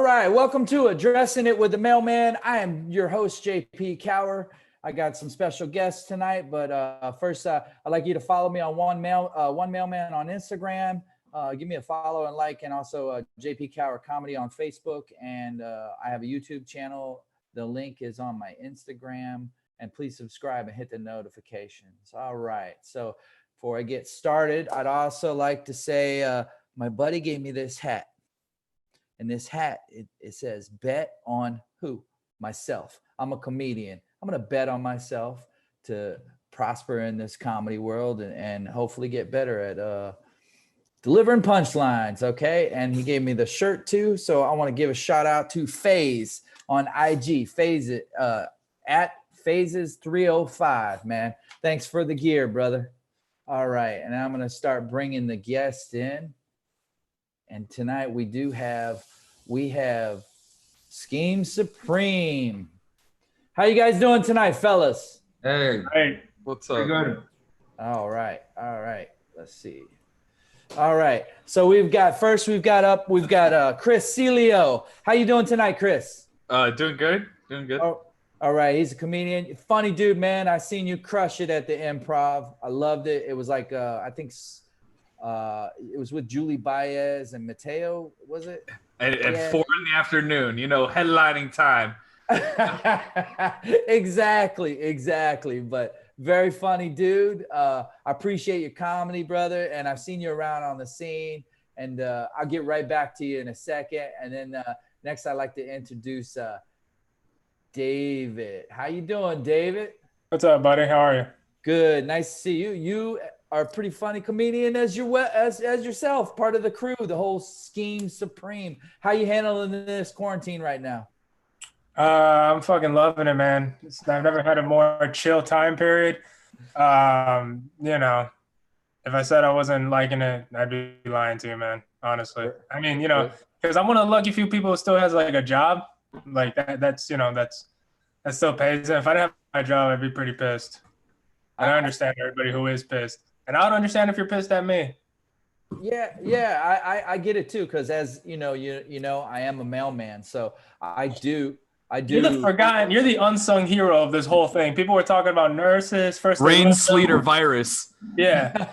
All right, welcome to Addressing It with the Mailman. I am your host, JP Cower. I got some special guests tonight, but first, I'd like you to follow me on One Mailman on Instagram. Give me a follow and like, and also JP Cower Comedy on Facebook. And I have a YouTube channel. The link is on my Instagram. And please subscribe and hit the notifications. All right. So before I get started, I'd also like to say my buddy gave me this hat. And this hat, it says, bet on who? Myself. I'm a comedian. I'm going to bet on myself to prosper in this comedy world and hopefully get better at delivering punchlines, okay? And he gave me the shirt too. So I want to give a shout out to FaZe on IG. FaZe it, at Phases305, man. Thanks for the gear, brother. All right. And I'm going to start bringing the guests in. And tonight we have Scheme Supreme. How you guys doing tonight, fellas? Hey. What's up? Good. All right. Let's see. All right. So we've got Chris Celio. How you doing tonight, Chris? Doing good. Oh, all right. He's a comedian. Funny dude, man. I seen you crush it at the Improv. I loved it. It was like I think it was with Julie Baez and Mateo, was it? At 4 p.m, headlining time. Exactly. But very funny dude. I appreciate your comedy, brother. And I've seen you around on the scene. And I'll get right back to you in a second. And then next, I'd like to introduce David. How you doing, David? What's up, buddy? How are you? Good. Nice to see you. You are a pretty funny comedian as yourself, part of the crew, the whole Scheme Supreme. How you handling this quarantine right now? I'm fucking loving it, man. I've never had a more chill time period. If I said I wasn't liking it, I'd be lying to you, man. Honestly. I mean, because I'm one of the lucky few people who still has like a job. Like that still pays. If I didn't have my job, I'd be pretty pissed. And I understand everybody who is pissed. And I would understand if you're pissed at me. Yeah, I get it too, because as you know, I am a mailman, so I do. You're the unsung hero of this whole thing. People were talking about nurses first. Rain, sleet, or virus. Yeah.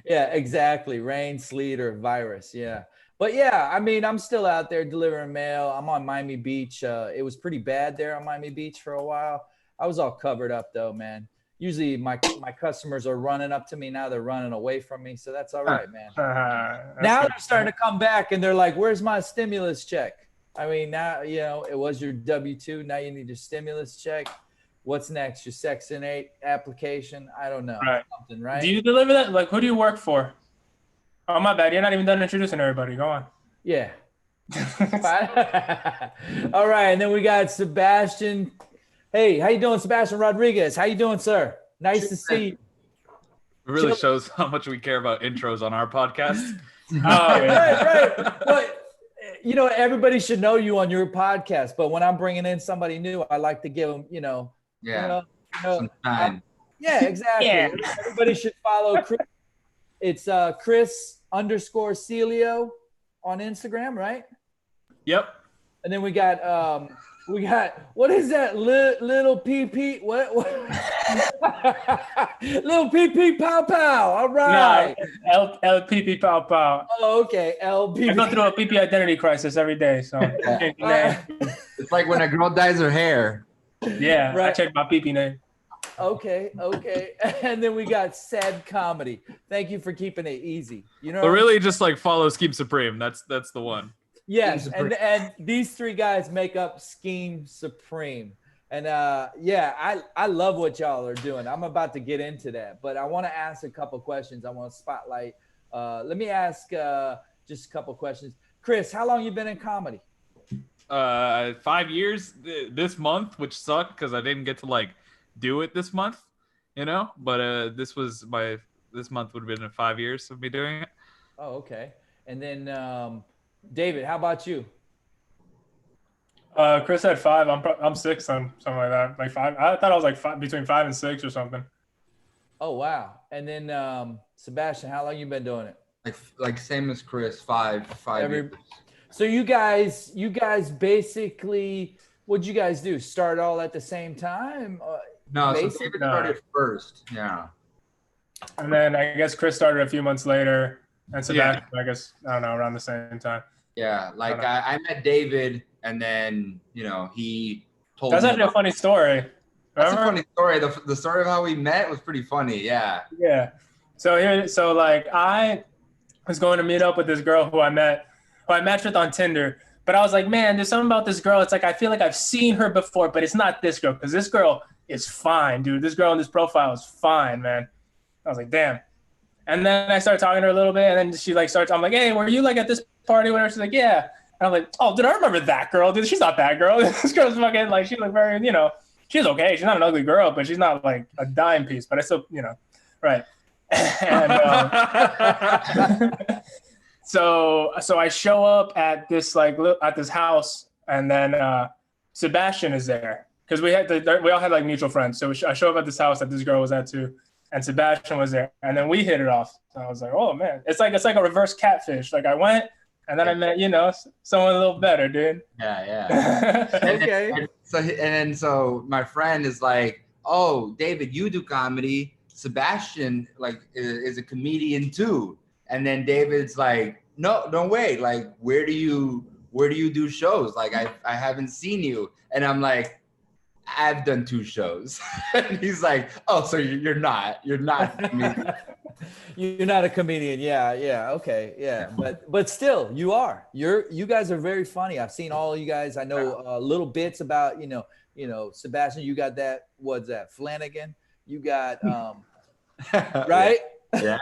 Yeah, exactly. Rain, sleet, or virus. Yeah. But yeah, I mean, I'm still out there delivering mail. I'm on Miami Beach. It was pretty bad there on Miami Beach for a while. I was all covered up though, man. Usually my customers are running up to me. Now they're running away from me. So that's all right, man. Now they're starting to come back and they're like, where's my stimulus check? I mean, now, it was your W-2. Now you need your stimulus check. What's next? Your Section 8 application? I don't know. Right. Something, right? Do you deliver that? Like, who do you work for? Oh, my bad. You're not even done introducing everybody. Go on. Yeah. All right. And then we got Sebastian. Hey, how you doing, Sebastian Rodriguez? How you doing, sir? Nice to see you. It really shows how much we care about intros on our podcast. Right. But, everybody should know you on your podcast. But when I'm bringing in somebody new, I like to give them, some time. Yeah, exactly. Yeah. Everybody should follow Chris. It's Chris_Celio on Instagram, right? Yep. And then we got what is that little PP? What? Little PP pow pow. All right. No, LPP pow pow. Oh, okay. LPP. I go through a PP identity crisis every day, so It's like when a girl dyes her hair. yeah, Right. I check my PP name. Okay. And then we got Sad Comedy. Thank you for keeping it easy. But really just like follow Scheme Supreme. That's the one. Yes, and these three guys make up Scheme Supreme. And I love what y'all are doing. I'm about to get into that, but I want to ask a couple questions. I want to spotlight. Let me ask just a couple questions. Chris, how long you been in comedy? 5 years this month, which sucked because I didn't get to do it this month, But this month would have been 5 years of me doing it. Oh, okay. And then David, how about you? Chris had 5. I'm 6 on something like that. Like 5. I thought I was between 5 and 6 or something. Oh wow! And then Sebastian, how long you been doing it? Like same as Chris, 5 years. So you guys basically, what'd you guys do? Start all at the same time? No, so Basically? David started first. Yeah. And then I guess Chris started a few months later, and Sebastian, I guess, I don't know, around the same time. Yeah, like I met David, and then he told That's me. actually a funny story. That's Remember? a funny story. The story of how we met was pretty funny. Yeah. Yeah. So like I was going to meet up with this girl who I matched with on Tinder. But I was like, man, there's something about this girl. It's like I feel like I've seen her before, but it's not this girl, because this girl is fine, dude. This girl in this profile is fine, man. I was like, damn. And then I started talking to her a little bit, and then she like starts. I'm like, hey, were you like at this party? Whatever. She's like, yeah. And I'm like, oh, dude, I remember that girl, dude. She's not that girl. This girl's fucking like, she looked very, she's okay. She's not an ugly girl, but she's not like a dime piece. But I still, right. And so I show up at this at this house, and then Sebastian is there because we all had like mutual friends. So I show up at this house that this girl was at too, and Sebastian was there, and then we hit it off. So I was like, oh man, it's like a reverse catfish. Like I went, and then I met someone a little better, dude. Yeah. Okay. So my friend is like, oh, David, you do comedy. Sebastian is a comedian too. And then David's like, no way. Like, where do you do shows? Like, I haven't seen you. And I'm like, I've done 2 shows. And he's like, oh, so you're not a comedian. You're not a comedian. Yeah. Okay. Yeah. But still, you are. You guys are very funny. I've seen all you guys. I know little bits about, Sebastian, you got that, what's that, Flanagan? You got right? Yeah.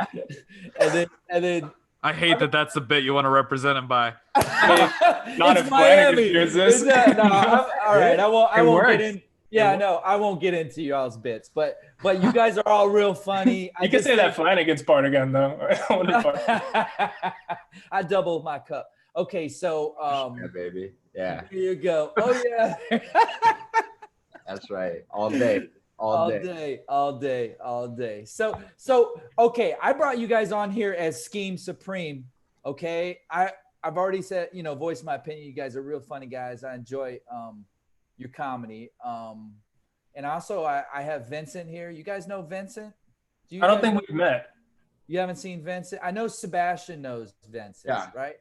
and then I hate that that's the bit you want to represent him by. Not it's if Miami. hears this. No, all right. I won't get in. Yeah, It no, I won't get into y'all's bits, but you guys are all real funny. You can say that Flanagan's part again, though. I doubled my cup. Okay, so yeah, baby. Yeah. Here you go. Oh yeah. That's right. All day. All day. So okay, I brought you guys on here as Scheme Supreme. Okay. I've already said, voiced my opinion. You guys are real funny guys. I enjoy your comedy. And also I have Vincent here. You guys know Vincent? I don't think we've met. You haven't seen Vincent? I know Sebastian knows Vincent, yeah. Right.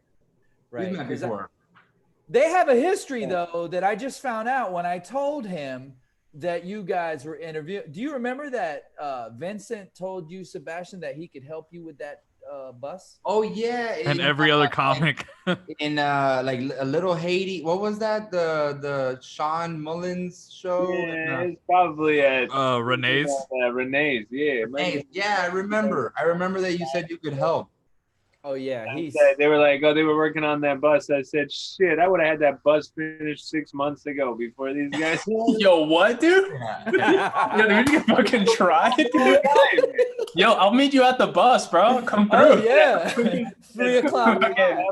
We've met before. They have a history though that I just found out when I told him that you guys were interviewing. Do you remember that Vincent told you, Sebastian, that he could help you with that bus? Oh yeah. And every other comic. In like a Little Haiti. What was that? The Sean Mullins show? Yeah, it's probably at Renee's. Renee's, yeah. Hey, yeah, I remember that you said you could help. Oh yeah, they were like, they were working on that bus. I said, shit, I would have had that bus finished 6 months ago before these guys. Yo, what, dude? Yeah. Yo, dude, you fucking try it, dude. Yo, I'll meet you at the bus, bro. Come through. Oh yeah. 3 o'clock. Okay.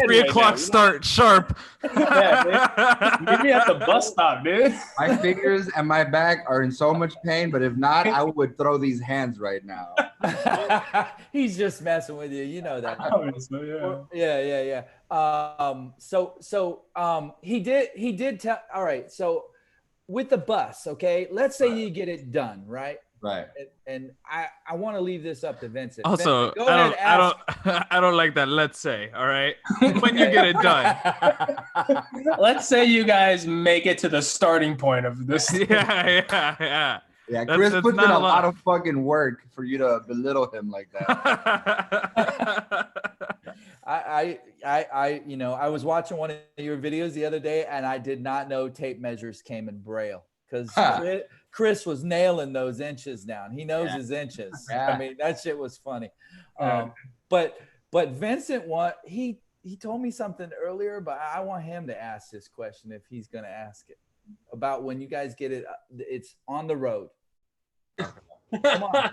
3 o'clock start sharp. Yeah, meet me at the bus stop, dude. My fingers and my back are in so much pain, but if not, I would throw these hands right now. He's just messing with you. You know that. Yeah. So he did tell. All right. So with the bus, okay, let's say you get it done, right? Right. And I want to leave this up to Vincent. Also, Vincent, go ahead, I don't like that. Let's say, all right, when you get it done. Let's say you guys make it to the starting point of this. Yeah. Yeah, Chris puts in a lot of fucking work for you to belittle him like that. I was watching one of your videos the other day, and I did not know tape measures came in Braille because Chris was nailing those inches down. He knows his inches. Yeah. I mean, that shit was funny. But Vincent, he told me something earlier, but I want him to ask this question if he's going to ask it about when you guys get it. It's on the road. Come on.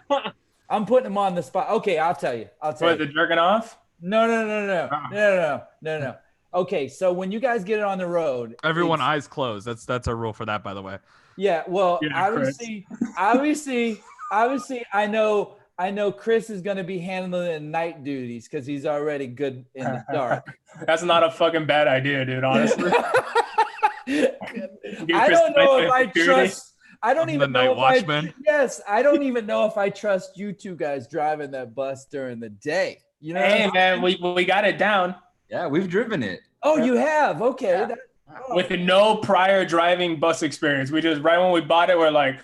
I'm putting him on the spot. Okay, I'll tell you. The jerking off? No. Okay, so when you guys get it on the road, everyone eyes closed. That's a rule for that, by the way. Yeah, well, obviously, I I know Chris is going to be handling night duties because he's already good in the dark. That's not a fucking bad idea, dude. Honestly. I don't know if I trust. I don't even know if watchman. I don't even know if I trust you two guys driving that bus during the day. You know? Hey man, we got it down. Yeah, we've driven it. Oh, you have? Okay. Yeah. With no prior driving bus experience. We just right when we bought it, we're like,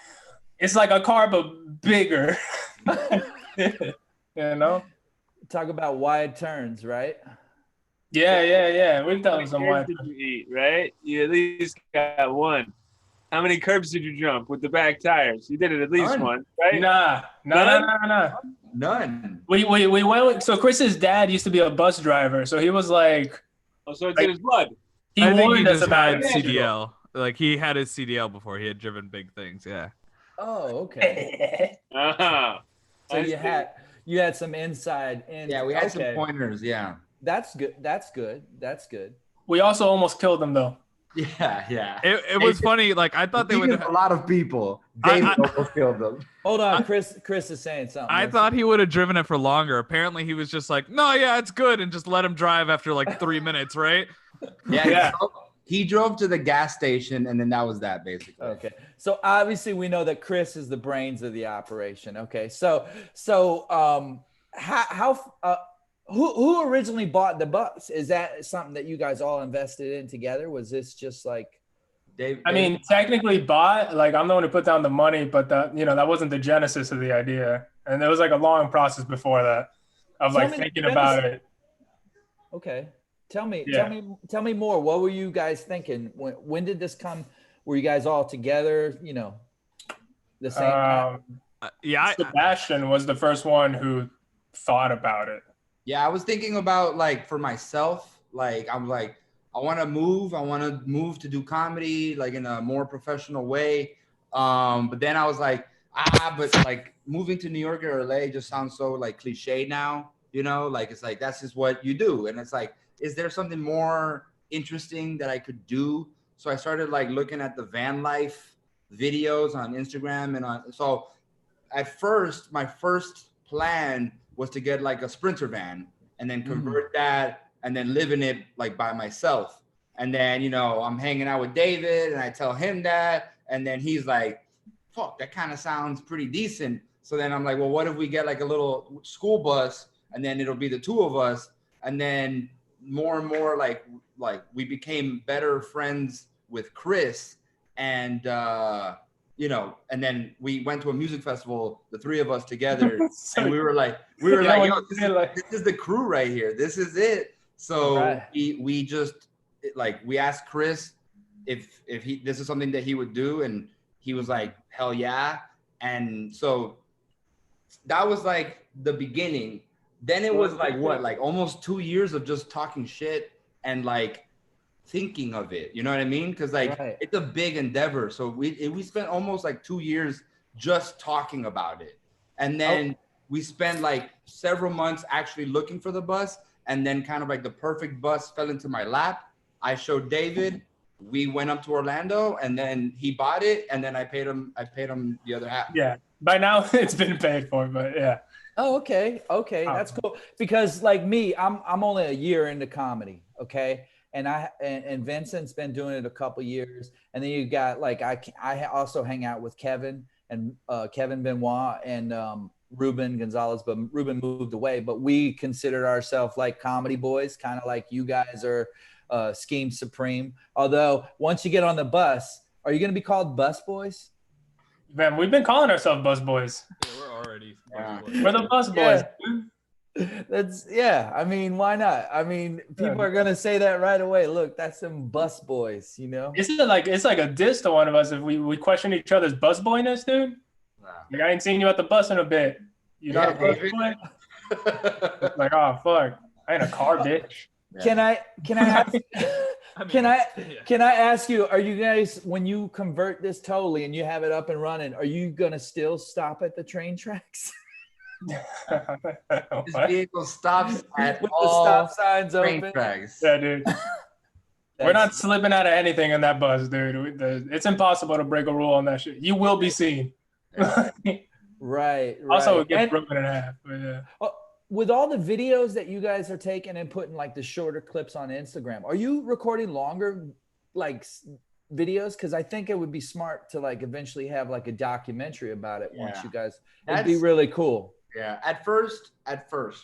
it's like a car but bigger. You know? Talk about wide turns, right? Yeah. We've done some wide. wide. Did you eat, right? You at least got one. How many curbs did you jump with the back tires? You did it at least one, right? Nah. None. We went with, so Chris's dad used to be a bus driver, so he was like, Oh, so it's in his blood. He warned us about CDL. Like he had his CDL before he had driven big things. Yeah. Oh, okay. Uh-huh. So you had some inside. Yeah, we had some pointers. Yeah. That's good. That's good. We also almost killed him though. Yeah. It was funny. Like I thought they would. A lot of people. David almost killed them. Hold on, Chris is saying something. I thought he would have driven it for longer. Apparently, he was just like, "No, yeah, it's good," and just let him drive after like 3 minutes, right? Yeah. He drove to the gas station, and then that was that basically. Okay. So obviously, we know that Chris is the brains of the operation. Okay. So who originally bought the bus? Is that something that you guys all invested in together? Was this just like? Dave, I mean, technically bought, like I'm the one who put down the money, but that wasn't the genesis of the idea. And there was like a long process before that of like thinking about it. Okay. Tell me more. What were you guys thinking? When did this come? Were you guys all together, the same time? Sebastian was the first one who thought about it. Yeah, I was thinking about like for myself, like I'm like, I want to move to do comedy like in a more professional way. But then I was like, but like moving to New York or LA just sounds so like cliche now, like it's like that's just what you do. And it's like, is there something more interesting that I could do? So I started like looking at the van life videos on Instagram so at first, my first plan was to get like a Sprinter van and then convert that and then live in it like by myself. And then, I'm hanging out with David and I tell him that. And then he's like, fuck, that kind of sounds pretty decent. So then I'm like, well, what if we get like a little school bus and then it'll be the two of us. And then more and more like we became better friends with Chris and, and then we went to a music festival, the three of us together, and we were like, yo, this is the crew right here. This is it. So we just like, we asked Chris if this is something that he would do. And he was like, hell yeah. And so that was like the beginning. Then it was like like almost 2 years of just talking shit and like thinking of it, you know what I mean? Because like it's a big endeavor. So we spent almost like 2 years just talking about it. And then we spent like several months actually looking for the bus. And then kind of like the perfect bus fell into my lap. I showed David, we went up to Orlando and then he bought it. And then I paid him the other half. Yeah. By now it's been paid for, but yeah. Oh, okay. That's cool. Because like me, I'm only a year into comedy. Okay. And Vincent's been doing it a couple years. And then you got like, I also hang out with Kevin and Kevin Benoit and Ruben Gonzalez, but Ruben moved away, but we considered ourselves like comedy boys, kind of like you guys are Scheme Supreme. Although once you get on the bus, are you going to be called Bus Boys? Man, we've been calling ourselves Bus Boys. Yeah, we're already. We're the Bus Boys. I mean, why not? I mean, people are gonna say that right away. Look, that's some bus boys, It's like a diss to one of us if we question each other's bus boyness, dude. Wow. Like, I ain't seen you at the bus in a bit. You not a bus boy? Like, oh fuck, I ain't a car bitch. Yeah. Can I ask you, are you guys, when you convert this totally and you have it up and running, are you gonna still stop at the train tracks? This vehicle stops at with all the stop signs train open. tracks. Yeah, dude. We're not slipping out of anything in that bus, dude. It's impossible to break a rule on that shit. You will be seen. Right. Also, it gets And broken in half. But yeah. with all the videos that you guys are taking and putting like the shorter clips on Instagram, are you recording longer like videos? Because I think it would be smart to like eventually have like a documentary about it once you guys. It'd be really cool. Yeah. At first,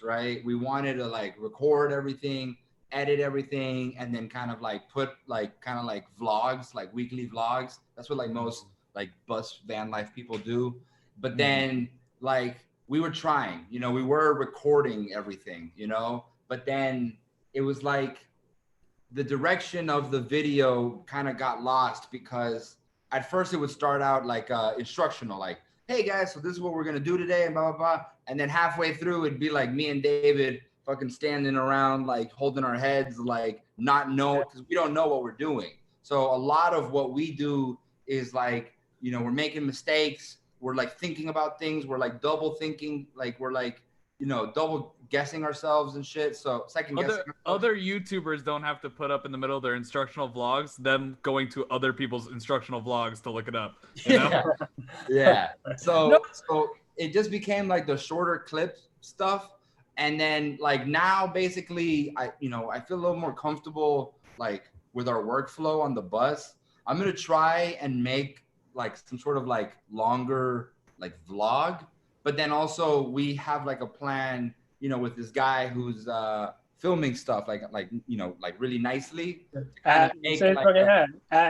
right, we wanted to like record everything, edit everything, and then kind of like put like kind of like vlogs, like weekly vlogs. That's what like most like bus van life people do. But then like we were trying, you know, we were recording everything, you know, but then it was like the direction of the video kind of got lost, because at first it would start out like instructional, like, hey guys, so this is what we're gonna do today, and blah blah blah. And then halfway through it'd be like me and David fucking standing around like holding our heads, like not know, because we don't know what we're doing. So a lot of what we do is like, you know, we're making mistakes, we're like thinking about things, we're like double thinking, like we're like, you know, double guessing ourselves and shit. So second guessing. Other YouTubers don't have to put up in the middle of their instructional vlogs them going to other people's instructional vlogs to look it up. You know? Yeah. So it just became like the shorter clip stuff. And then like now basically I feel a little more comfortable like with our workflow on the bus. I'm gonna try and make like some sort of like longer like vlog, but then also we have like a plan, you know, with this guy who's filming stuff like you know, like really nicely. At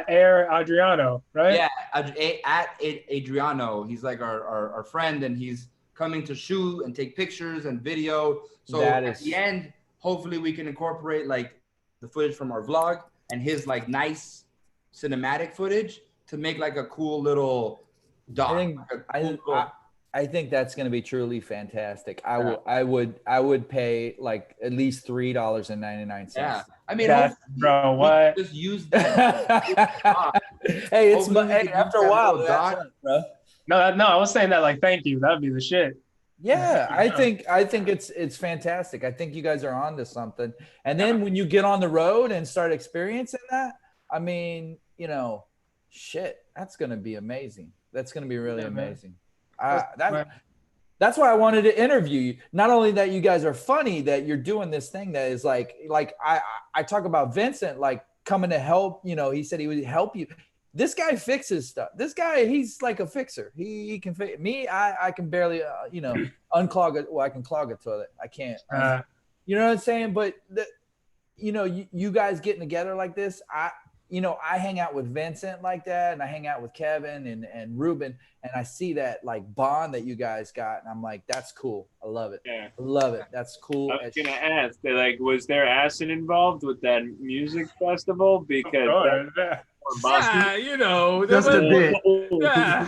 Air Adriano, right? Yeah, at Adriano. He's like our friend, and he's coming to shoot and take pictures and video. So at the end, hopefully we can incorporate like the footage from our vlog and his like nice cinematic footage to make like a cool little doc. I think that's going to be truly fantastic. I would pay like at least $3.99. Yeah, I mean, bro, what? Just use that. Hey, it's after a while, bro. No, I was saying that like thank you. That'd be the shit. Yeah, I think it's fantastic. I think you guys are onto something. And then when you get on the road and start experiencing that, I mean, you know, shit, that's going to be amazing. That's going to be really amazing. That's why I wanted to interview you. Not only that you guys are funny, that you're doing this thing that is like I talk about Vincent like coming to help. You know, he said he would help you. This guy fixes stuff. This guy, he's like a fixer. He can fix me. I can barely you know, unclog it. Well, I can clog a toilet. I can't. You know what I'm saying? But you know, you guys getting together like this, I hang out with Vincent like that, and I hang out with Kevin and Ruben, and I see that like bond that you guys got, and I'm like, that's cool. I love it. Yeah. I love it. That's cool. I was gonna ask, like, was there acid involved with that music festival? Because yeah, you know, just a bit. Yeah.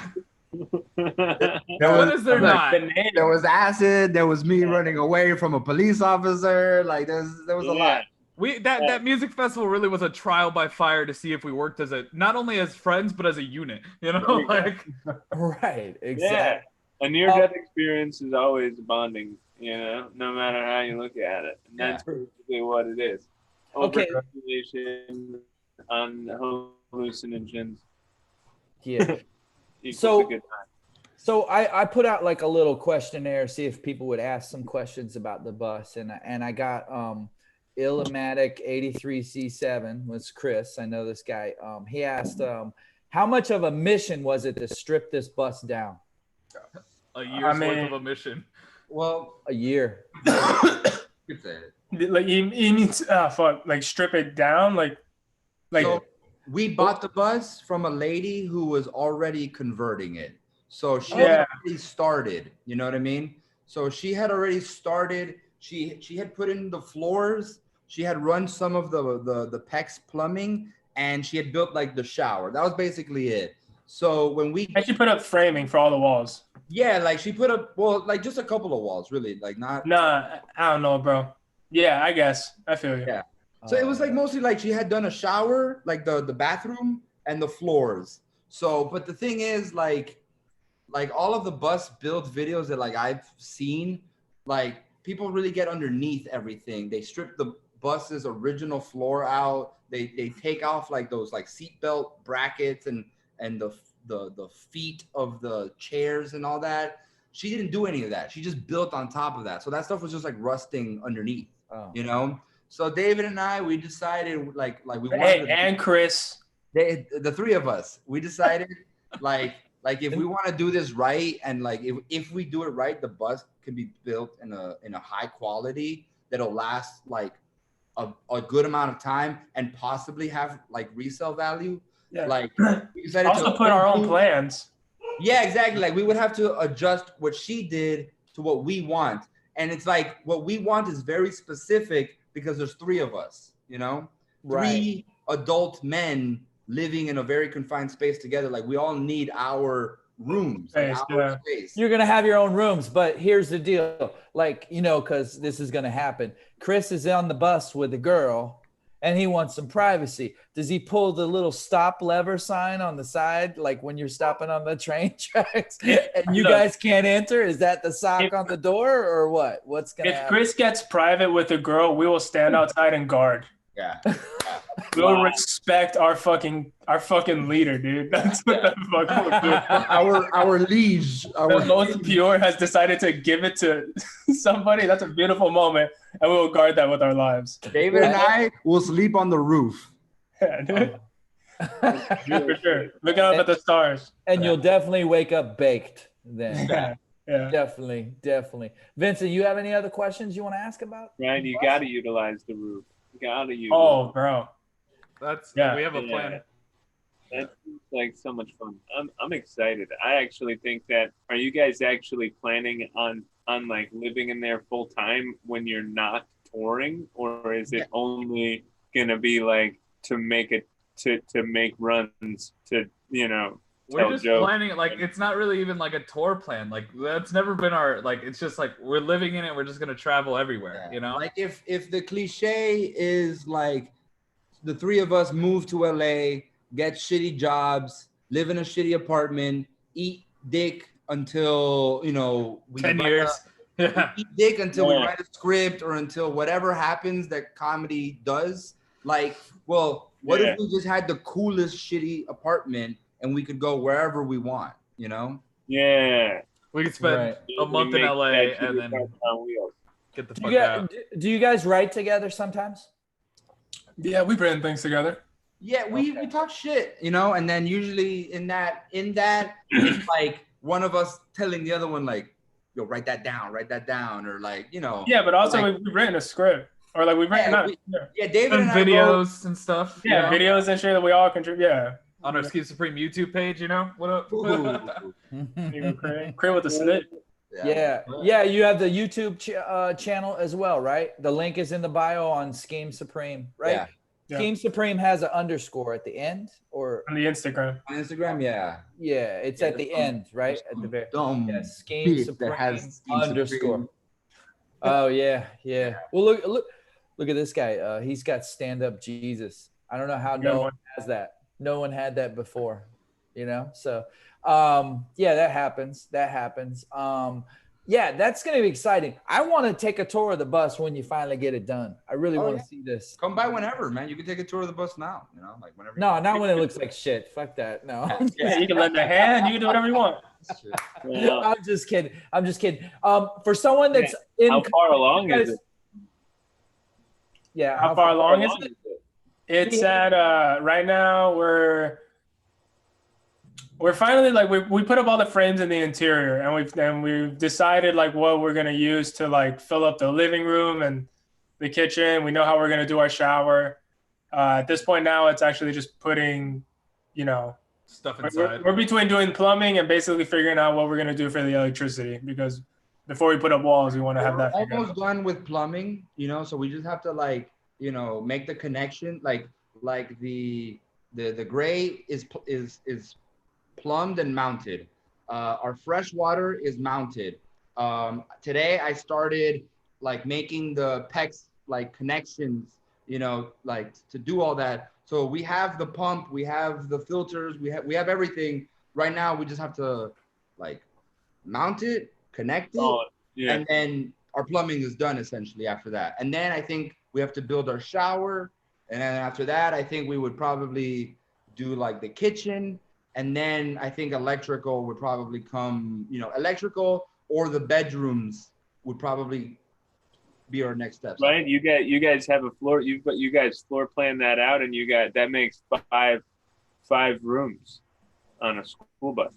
What is there not? There was acid. There was me running away from a police officer. Like there was a lot. That music festival really was a trial by fire to see if we worked as not only as friends but as a unit, you know, like right, exactly. Yeah. A near-death experience is always bonding, you know, no matter how you look at it, and that's basically what it is. Overregulation on hallucinogens. Yeah. So good time. So I put out like a little questionnaire, see if people would ask some questions about the bus, and I got Illmatic 83C7 was Chris. I know this guy. He asked, how much of a mission was it to strip this bus down? A year's worth of a mission. Well, a year. Like you mean like strip it down, like. So we bought the bus from a lady who was already converting it. So she had already started. You know what I mean? So she had already started. She had put in the floors. She had run some of the PEX plumbing, and she had built like the shower. That was basically it. So when she put up framing for all the walls. Yeah, like she put up, well, like just a couple of walls, really, like not. Nah, I don't know, bro. Yeah, I guess I feel you. Yeah. So it was like mostly like she had done a shower, like the bathroom and the floors. So, but the thing is, like all of the bus build videos that like I've seen, like people really get underneath everything. They strip the bus's original floor out. They take off like those like seatbelt brackets and the feet of the chairs and all that, she didn't do any of that. She just built on top of that. So that stuff was just like rusting underneath, you know? So David and I, we decided like we wanted and Chris. The three of us, we decided like if we want to do this right, and like if we do it right, the bus can be built in a high quality that'll last like a good amount of time and possibly have like resale value. Yeah. Like we decided also to put our own plans. Yeah, exactly. Like we would have to adjust what she did to what we want. And it's like what we want is very specific because there's three of us, you know? Right. 3 adult men living in a very confined space together. Like we all need our rooms, like our space. You're gonna have your own rooms, but here's the deal. Like, you know, because this is gonna happen. Chris is on the bus with a girl and he wants some privacy. Does he pull the little stop lever sign on the side, like when you're stopping on the train tracks and you guys can't enter? Is that the sock on the door or what? What's gonna happen? If Chris gets private with a girl, we will stand outside and guard. Yeah. We'll respect our fucking leader, dude. That's what the fuck we'll do. Our liege. The most pure has decided to give it to somebody. That's a beautiful moment, and we will guard that with our lives. David and I will sleep on the roof. Yeah, dude. For sure. Looking up at the stars. And you'll definitely wake up baked then. Yeah. Definitely. Vincent, you have any other questions you want to ask about? Right, you got to utilize the roof. You got to use Oh, bro. We have a plan. That's like so much fun. I'm excited. I actually think that, are you guys actually planning on like living in there full time when you're not touring, or is it only gonna be like to make runs to, you know, we're just planning it, like it's not really even like a tour plan. Like that's never been our, like it's just like we're living in it, we're just gonna travel everywhere, you know? Like if the cliche is like the three of us move to LA, get shitty jobs, live in a shitty apartment, eat dick until, you know, 10 years. Eat dick until we write a script or until whatever happens that comedy does. Like, well, what if we just had the coolest shitty apartment and we could go wherever we want, you know? Yeah. We could spend a month in LA and then get the fuck out. Do you guys write together sometimes? Yeah, we've written things together. Yeah, we talk shit, you know, and then usually in that it's like one of us telling the other one like, yo, write that down, or like, you know. Yeah, but also like, we've written a script, or like we've written David and videos and stuff. Yeah, videos and shit that we all contribute. Yeah, on our Scheme Supreme YouTube page, you know. What up? Cray with the slit. Yeah. You have the YouTube channel as well, right? The link is in the bio on Scheme Supreme, right? Yeah. Scheme Supreme has an underscore at the end, or on the Instagram. On Instagram, yeah. Yeah, it's at the end, right? At the very Scheme Supreme underscore. Supreme. Oh yeah. Well, look at this guy. He's got stand-up Jesus. I don't know how no one has that. No one had that before, you know. So, that happens. Yeah, that's going to be exciting. I want to take a tour of the bus when you finally get it done. I really want to see this. Come by whenever, man. You can take a tour of the bus now, you know, like whenever. No, not when it looks like shit. Fuck that. No. Yeah, you can lend a hand. You can do whatever you want. I'm just kidding. For someone that's how far along is it? Yeah. How far along is it? It's at right now we're finally like we put up all the frames in the interior, and we've decided like what we're gonna use to like fill up the living room and the kitchen. We know how we're gonna do our shower. At this point now, it's actually just putting, you know, stuff inside. We're between doing plumbing and basically figuring out what we're gonna do for the electricity, because before we put up walls, we want to have that. Almost done with plumbing, you know. So we just have to like, you know, make the connection. Like the gray is plumbed and mounted. Our fresh water is mounted. Today I started like making the PEX like connections, you know, like to do all that. So we have the pump, we have the filters, we have everything. Right now we just have to like mount it, connect it, and then our plumbing is done essentially after that. And then I think we have to build our shower. And then after that, I think we would probably do like the kitchen. And then I think electrical would probably come, you know, electrical, or the bedrooms would probably be our next steps. Right? You guys have a floor. You guys floor plan that out, and that makes five rooms on a school bus.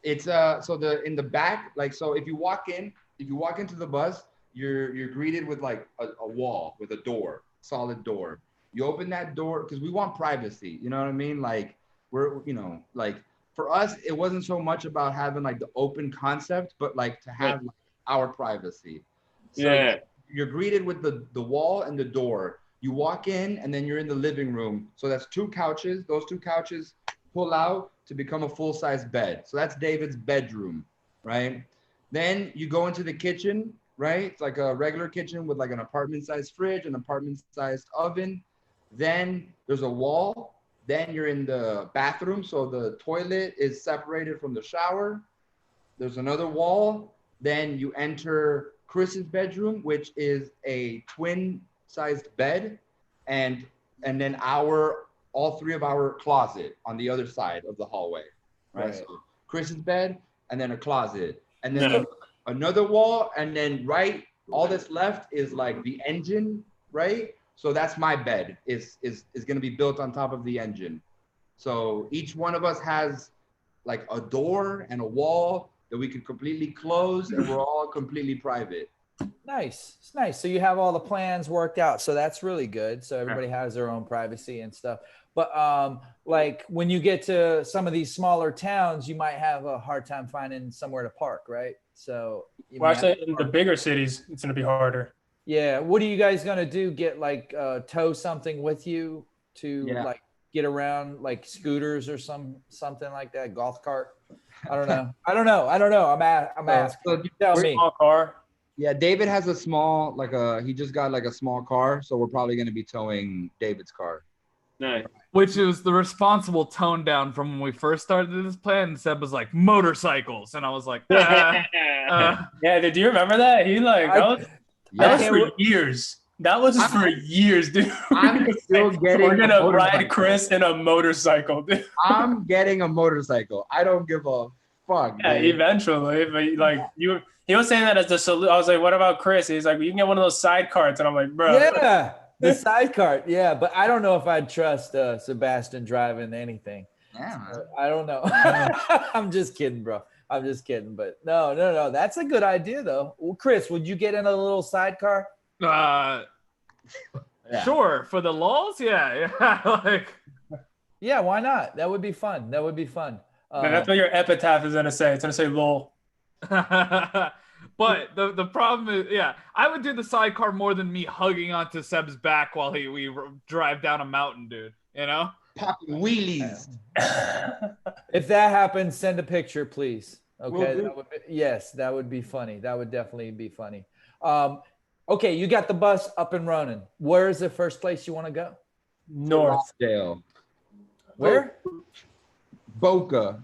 It's so in the back, like, so if you walk into the bus, you're greeted with like a wall with a door, solid door. You open that door because we want privacy. You know what I mean? Like like for us, it wasn't so much about having like the open concept, but like to have like, our privacy. So you're greeted with the wall and the door. You walk in and then you're in the living room. So that's 2 couches. Those 2 couches pull out to become a full-size bed. So that's David's bedroom, right? Then you go into the kitchen, right? It's like a regular kitchen with like an apartment-sized fridge, an apartment-sized oven. Then there's a wall. Then you're in the bathroom. So the toilet is separated from the shower. There's another wall. Then you enter Chris's bedroom, which is a twin-sized bed, and then all 3 of our closet on the other side of the hallway, right? So Chris's bed, and then a closet, and then another wall, and then all that's left is like the engine, right? So that's my bed is gonna be built on top of the engine. So each one of us has like a door and a wall that we could completely close, and we're all completely private. Nice. It's nice. So you have all the plans worked out. So that's really good. So everybody has their own privacy and stuff. But like when you get to some of these smaller towns, you might have a hard time finding somewhere to park, right? So actually in the bigger cities, it's gonna be harder. Yeah. What are you guys gonna do? Get like tow something with you to like get around, like scooters or something like that, golf cart? I don't know. I'm asking. So you tell me. Small car. Yeah, David has a small, he just got like a small car, so we're probably going to be towing David's car. Nice. Which is the responsible tone down from when we first started this plan. And Seb was like, motorcycles. And I was like, Yeah, did you remember that? He like, that was for years. That was just for years, dude. I'm still getting We're going to ride Chris in a motorcycle, dude. I'm getting a motorcycle. I don't give a fuck. Yeah, dude. Eventually. But like, he was saying that as the solution. I was like, what about Chris? He's like, you can get one of those sidecars. And I'm like, bro. Yeah, the sidecar. Yeah, but I don't know if I'd trust Sebastian driving anything. Yeah. I don't know. I'm just kidding, bro. I'm just kidding. But no. That's a good idea, though. Well, Chris, would you get in a little sidecar? Sure. For the lulz? Yeah. Like, yeah, why not? That would be fun. That's what your epitaph is going to say. It's going to say lol. But the problem is, I would do the sidecar more than me hugging onto Seb's back while we drive down a mountain, dude. You know, popping wheelies. If that happens, send a picture, please. Okay, that that would be funny. That would definitely be funny. Okay, you got the bus up and running. Where is the first place you want to go? Northdale. Where? Boca.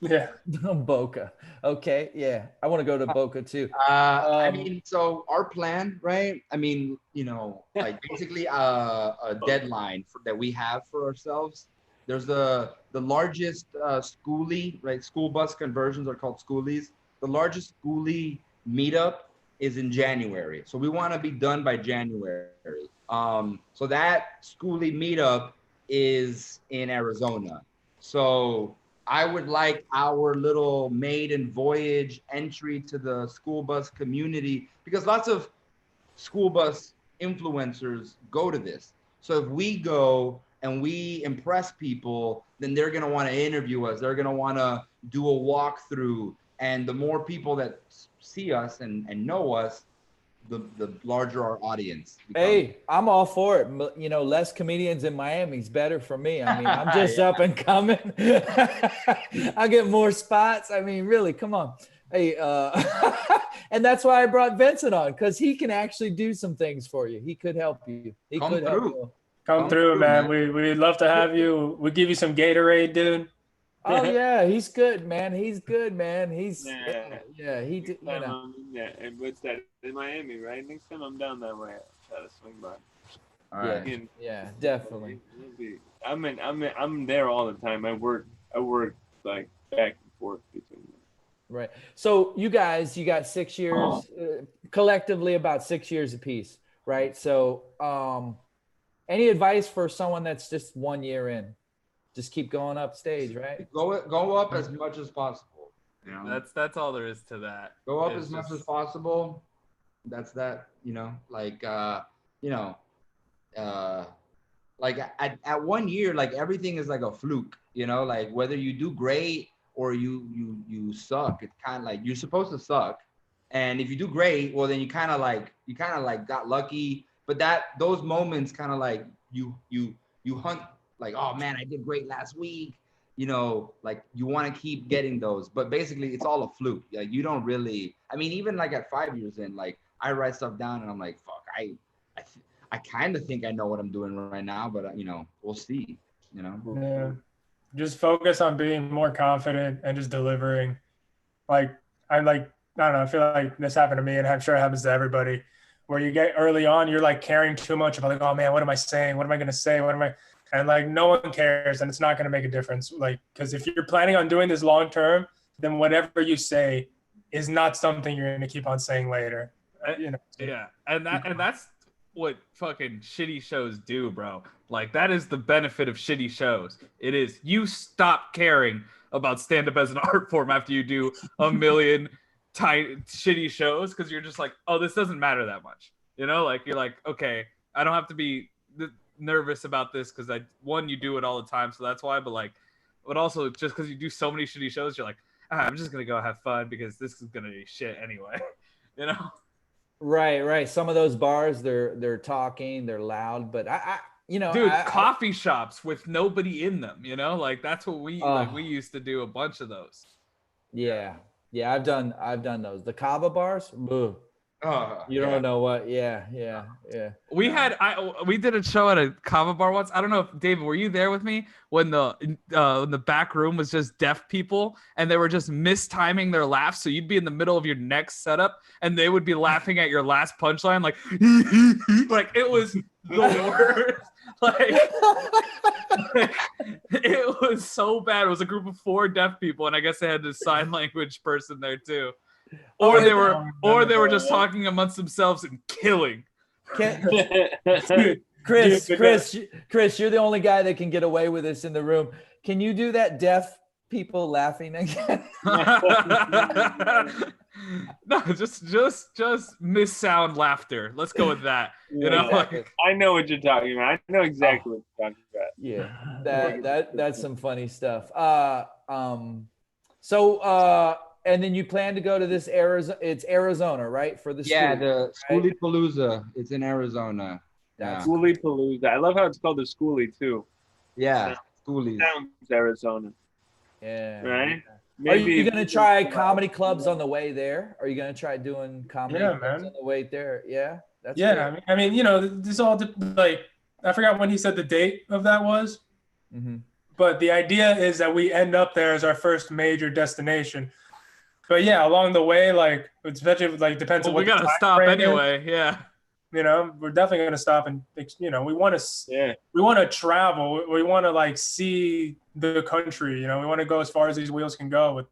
Yeah. Boca. Okay. Yeah. I want to go to Boca too. I mean, so our plan, right? I mean, like basically a deadline that we have for ourselves. There's the largest schoolie, right? School bus conversions are called schoolies. The largest schoolie meetup is in January. So we want to be done by January. So that schoolie meetup is in Arizona. So I would like our little maiden voyage entry to the school bus community, because lots of school bus influencers go to this. So if we go and we impress people, then they're going to want to interview us. They're going to want to do a walkthrough. And the more people that see us and know us, the larger our audience becomes. Hey, I'm all for it. Less comedians in Miami is better for me. I mean, I'm just up and coming. I get more spots. I mean, really, come on. Hey, and that's why I brought Vincent on, because he can actually do some things for you. He could help you. Come through, man. We'd love to have you. We'll give you some Gatorade, dude. Oh yeah, he's good, man. He's good, man. He's and what's that in Miami, right? Next time I'm down that way, I'll try to swing by. All right. Yeah, definitely. I'm there all the time. I work like back and forth between them. Right. So you guys, you got 6 years, collectively about 6 years apiece, right? So any advice for someone that's just 1 year in? Just keep going up stage, right? Go up as much as possible. You know? That's all there is to that. Go up It's as much just- as possible. That's that, like like at 1 year, like everything is like a fluke, like whether you do great or you suck, it's kind of like you're supposed to suck. And if you do great, well then you kind of like got lucky. But those moments kind of like you hunt like, oh man, I did great last week. Like you want to keep getting those, but basically it's all a fluke. Like you don't really, I mean, even like at 5 years in, like I write stuff down and I'm like, fuck, I kind of think I know what I'm doing right now, but we'll see, Yeah. Just focus on being more confident and just delivering. Like I don't know, I feel like this happened to me and I'm sure it happens to everybody, where you get early on, you're like caring too much about like, oh man, what am I saying? What am I going to say? And like, no one cares and it's not going to make a difference. Like, because if you're planning on doing this long-term, then whatever you say is not something you're going to keep on saying later. Yeah. And that's what fucking shitty shows do, bro. Like that is the benefit of shitty shows. It is you stop caring about stand-up as an art form after you do a million tiny shitty shows, because you're just like, oh, this doesn't matter that much. Like you're like, okay, I don't have to be nervous about this because you do it all the time, so that's why. But also just because you do so many shitty shows, you're like, I'm just gonna go have fun because this is gonna be shit anyway. Right. Some of those bars, they're talking, they're loud, but coffee shops with nobody in them, like that's what we we used to do a bunch of those. Yeah, I've done those. The Kava bars, boo. You don't know what? Yeah. We did a show at a kava bar once. I don't know if David, were you there with me when the back room was just deaf people and they were just mistiming their laughs, so you'd be in the middle of your next setup and they would be laughing at your last punchline like like it was the worst. Like it was so bad. It was a group of 4 deaf people and I guess they had a sign language person there too. Or they were just talking amongst themselves and killing. Chris, you're the only guy that can get away with this in the room. Can you do that deaf people laughing again? No, just missound laughter. Let's go with that. I know what you're talking about. I know exactly what you're talking about. Yeah, that's some funny stuff. And then you plan to go to this Arizona. It's Arizona, right? For the the Schoolie Palooza. It's in Arizona. Yeah. Schoolie Palooza. I love how it's called the Schoolie too. Yeah, Schoolie. Sounds Arizona. Yeah. Right. Maybe. Are you gonna try comedy clubs on the way there? Are you gonna try doing comedy clubs on the way there? Yeah. That's great. I mean, this all like I forgot when he said the date of that was. Mm-hmm. But the idea is that we end up there as our first major destination. But yeah, along the way, like especially like depends on what we gotta stop anyway. Yeah, we're definitely gonna stop and we want to travel. We want to like see the country. We want to go as far as these wheels can go with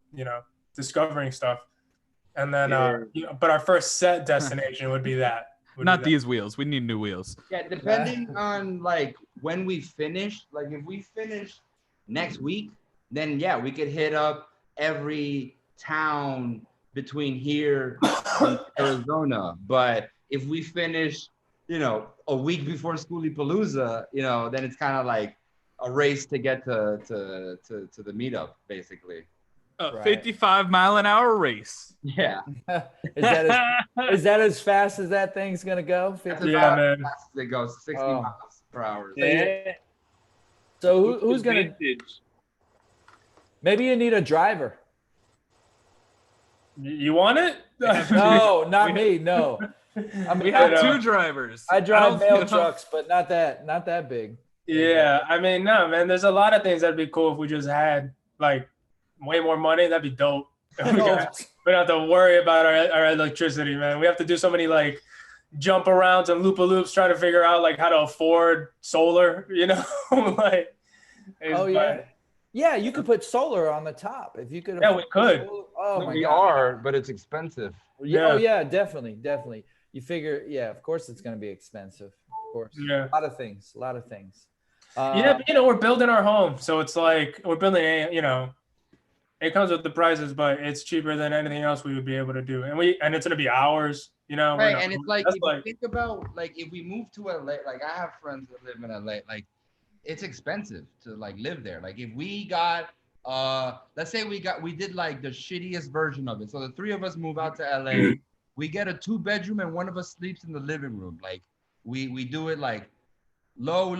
discovering stuff. And then but our first set destination would be that. Not these wheels. We need new wheels. Yeah, depending on like when we finish. Like if we finish next week, then yeah, we could hit up every town between here and Arizona. But if we finish, a week before Schoolie Palooza, then it's kind of like a race to get to the meetup, basically. A 55-mile-an-hour race. Yeah. Is that as fast as that thing's gonna go? That's about as fast as it goes, 60 miles per hour. Yeah. So who's gonna? Maybe you need a driver. You want it? No, not me. No. We have 2 drivers. I drive mail trucks, but not that big. Yeah, I mean, no, man. There's a lot of things that'd be cool if we just had like way more money. That'd be dope. We don't have to worry about our electricity, man. We have to do so many like jump arounds and loop-a-loops trying to figure out like how to afford solar. Like. Oh yeah. Yeah, you could put solar on the top if you could. Yeah, we could. Oh my we God. are, but it's expensive. Yeah. Oh Yeah. yeah, definitely. You figure, yeah, of course it's going to be expensive. Of course. Yeah. A lot of things. Yeah, but, we're building our home, so it's like we're building it comes with the prices, but it's cheaper than anything else we would be able to do, and it's gonna be ours, Right, and it's like, that's if you think about, like, if we move to LA, like, I have friends that live in LA, like, it's expensive to, like, live there. Like, if we got, let's say we did, like, the shittiest version of it. So the three of us move out to LA, we get a 2-bedroom and one of us sleeps in the living room. Like, we do it, like, low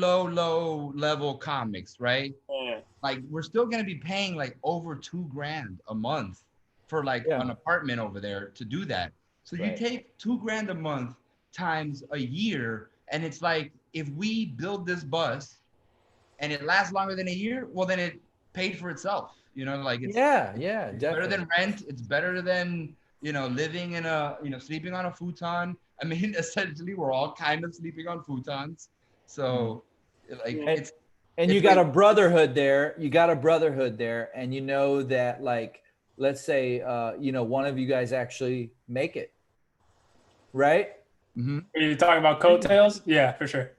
level comics, right? Yeah. Like, we're still gonna be paying, like, over $2,000 a month for, like, an apartment over there to do that. So you take $2,000 a month times a year, and it's like, if we build this bus and it lasts longer than a year, well, then it paid for itself. Like, it's definitely better than rent. It's better than, living in sleeping on a futon. I mean, essentially, we're all kind of sleeping on futons. So, like, and you got a brotherhood there. And you know that, like, let's say, one of you guys actually make it, right? Mm-hmm. Are you talking about coattails? Yeah, for sure.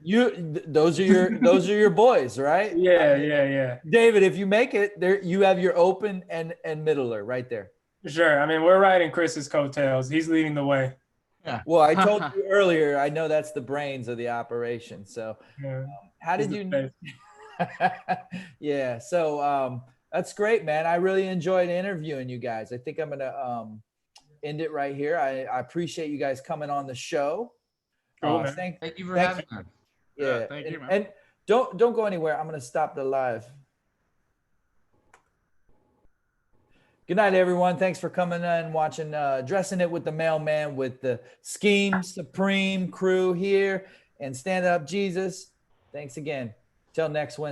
Those are your boys, right? Yeah. David, if you make it, there you have your open and middler right there. Sure. I mean, we're riding Chris's coattails. He's leading the way. Yeah. Well, I told you earlier, I know that's the brains of the operation. So how did you? Yeah. So that's great, man. I really enjoyed interviewing you guys. I think I'm going to end it right here. I appreciate you guys coming on the show. Cool, man. Thank you for having us. Yeah. Thank you, man. And don't go anywhere. I'm going to stop the live. Good night, everyone. Thanks for coming in and watching Dressing It with the Mailman with the Scheme Supreme crew here and Stand Up Jesus. Thanks again. Till next Wednesday.